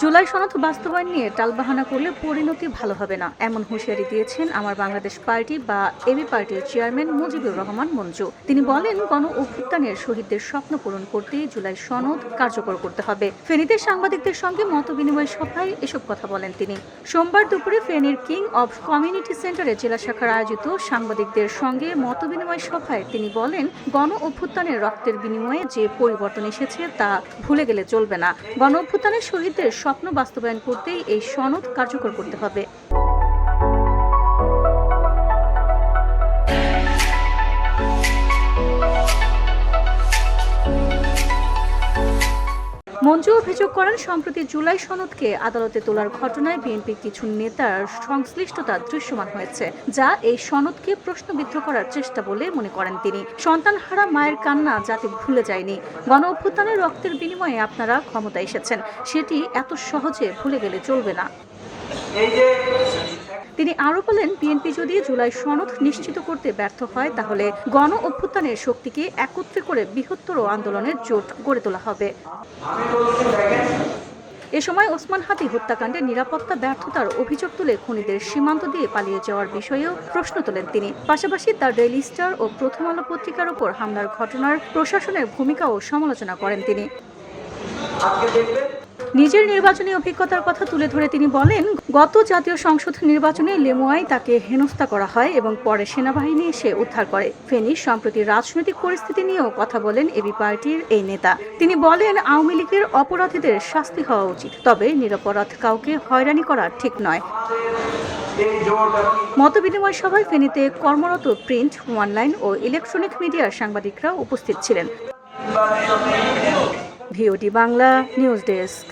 জুলাই সনদ বাস্তবায়ন নিয়ে টালবাহানা করলে পরিণতি ভালো হবে না, এমন হুঁশিয়ারি দিয়েছেন আমার বাংলাদেশ পার্টি বা এবি পার্টির চেয়ারম্যান মুজিবুর রহমান মঞ্জু। তিনি বলেন, গণ অভ্যুত্থানের শহীদদের স্বপ্ন পূরণ করতে জুলাই সনদ কার্যকর করতে হবে। ফেনীতে সাংবাদিকদের সঙ্গে মতবিনিময় সভায় এসব কথা বলেন তিনি। সোমবার দুপুরে ফেনীর কিং অব কমিউনিটি সেন্টারে জেলা শাখার আয়োজিত সাংবাদিকদের সঙ্গে মতবিনিময় সভায় তিনি বলেন, গণ অভ্যুত্থানের রক্তের বিনিময়ে যে পরিবর্তন এসেছে তা ভুলে গেলে চলবে না। গণ অভ্যুত্থানের শহীদদের স্বপ্ন বাস্তবায়ন করতেই এই সনদ কার্যকর করতে হবে। মঞ্জু অভিযোগ করেন, সম্প্রতি জুলাই সনদকে আদালতে তোলার ঘটনায় বিএনপির কিছু নেতার সংশ্লিষ্টতা দৃশ্যমান হয়েছে, যা এই সনদকে প্রশ্নবিদ্ধ করার চেষ্টা বলে মনে করেন তিনি। সন্তানহারা মায়ের কান্না জাতি ভুলে যায়নি। গণ অভ্যুত্থানের রক্তের বিনিময়ে আপনারা ক্ষমতায় এসেছেন, সেটি এত সহজে ভুলে গেলে চলবে না। তিনি আরও বলেন, বিএনপি যদি জুলাই সনদ নিশ্চিত করতে ব্যর্থ হয়, তাহলে গণ অভ্যুত্থানের শক্তিকে একত্রে করে বৃহত্তর আন্দোলনের জোট গড়ে তোলা হবে। এ সময় ওসমান হাদি হত্যাকাণ্ডে নিরাপত্তা ব্যর্থতার অভিযোগ তুলে খুনিদের সীমান্ত দিয়ে পালিয়ে যাওয়ার বিষয়েও প্রশ্ন তোলেন তিনি। পাশাপাশি দ্য ডেইলি স্টার ও প্রথম আলো পত্রিকার উপর হামলার ঘটনার প্রশাসনের ভূমিকাও সমালোচনা করেন তিনি। নিজের নির্বাচনী অভিজ্ঞতার কথা তুলে ধরে তিনি বলেন, গত জাতীয় সংসদ নির্বাচনে লেমুয়ায় তাকে হেনস্থা করা হয় এবং পরে সেনাবাহিনী এসে উদ্ধার করে। ফেনীর সম্প্রতি রাজনৈতিক পরিস্থিতি নিয়েও কথা বলেন এবি পার্টির এই নেতা। তিনি বলেন, আওয়ামী লীগের অপরাধীদের শাস্তি হওয়া উচিত, তবে নিরপরাধ কাউকে হয়রানি করা ঠিক নয়। মতবিনিময় সভায় ফেনীতে কর্মরত প্রিন্ট, অনলাইন ও ইলেকট্রনিক মিডিয়ার সাংবাদিকরা উপস্থিত ছিলেন। VOD Bangla news desk.